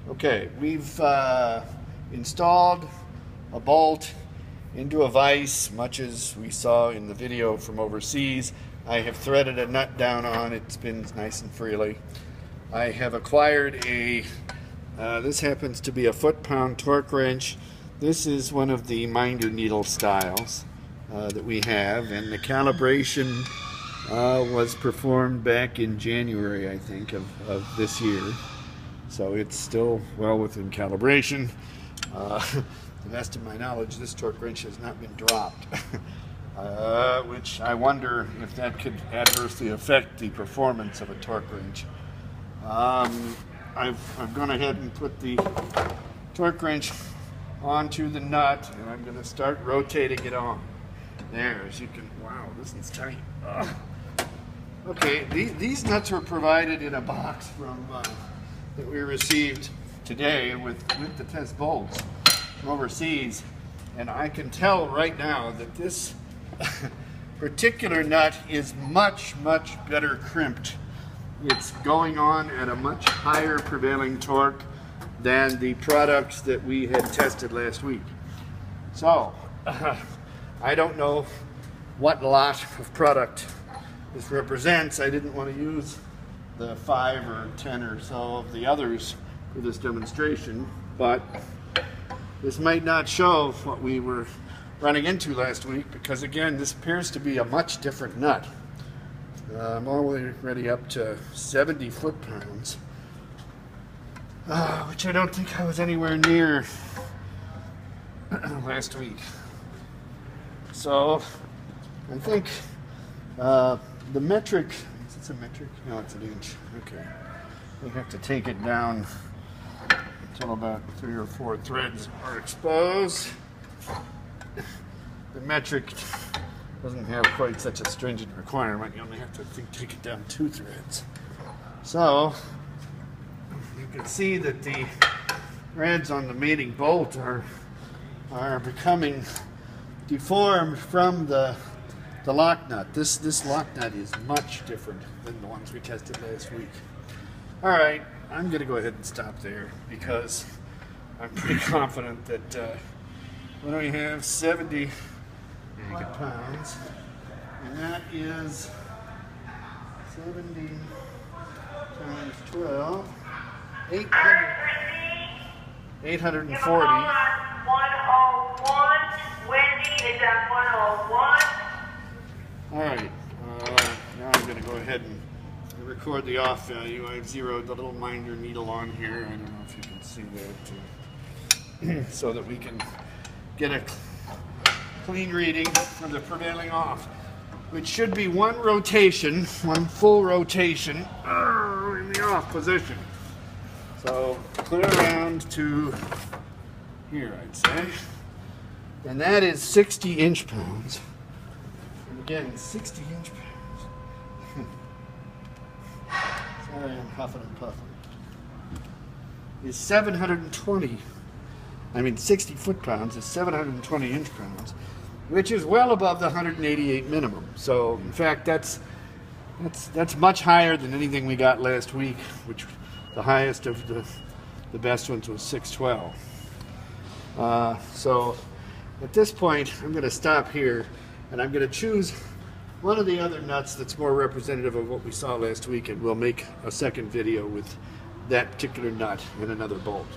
Okay, we've installed a bolt into a vise, much as we saw in the video from overseas. I have threaded a nut down on it. It spins nice and freely. I have acquired this happens to be a foot-pound torque wrench. This is one of the Minder needle styles that we have, and the calibration was performed back in January, I think, of this year. So it's still well within calibration. To the best of my knowledge, this torque wrench has not been dropped, which I wonder if that could adversely affect the performance of a torque wrench. I've gone ahead and put the torque wrench onto the nut, and I'm going to start rotating it on. There, as you can, wow, this is tight. Okay, these nuts were provided in a box from that we received today with the test bolts from overseas, and I can tell right now that this particular nut is much better crimped. It's going on at a much higher prevailing torque than the products that we had tested last week. So I don't know what lot of product this represents. I didn't want to use the 5 or 10 or so of the others for this demonstration, but this might not show what we were running into last week, because again, this appears to be a much different nut. I'm already up to 70 foot-pounds, which I don't think I was anywhere near last week. So I think the metric, is it a metric? No, it's an inch. Okay. We have to take it down until about 3 or 4 threads are exposed. The metric doesn't have quite such a stringent requirement. You only have to take it down 2 threads. So you can see that the threads on the mating bolt are becoming deformed from the lock nut. This lock nut is much different than the ones we tested last week. All right, I'm going to go ahead and stop there, because I'm pretty confident that what do we have? 70 pounds, and that is 70 times 12, 840. 101. Wendy is at 101. All right, now I'm going to go ahead and record the off value. I've zeroed the little Minder needle on here. I don't know if you can see that, so that we can get a clean reading for the prevailing off, which should be one full rotation in the off position. So clear around to here, I'd say. And that is 60 inch-pounds. And again, 60 inch-pounds. Sorry, I'm huffing and puffing. Is 60 foot-pounds is 720 inch-pounds, which is well above the 188 minimum. So, in fact, that's much higher than anything we got last week, which the highest of the best ones was 612. So, at this point, I'm going to stop here, and I'm going to choose one of the other nuts that's more representative of what we saw last week, and we'll make a second video with that particular nut and another bolt.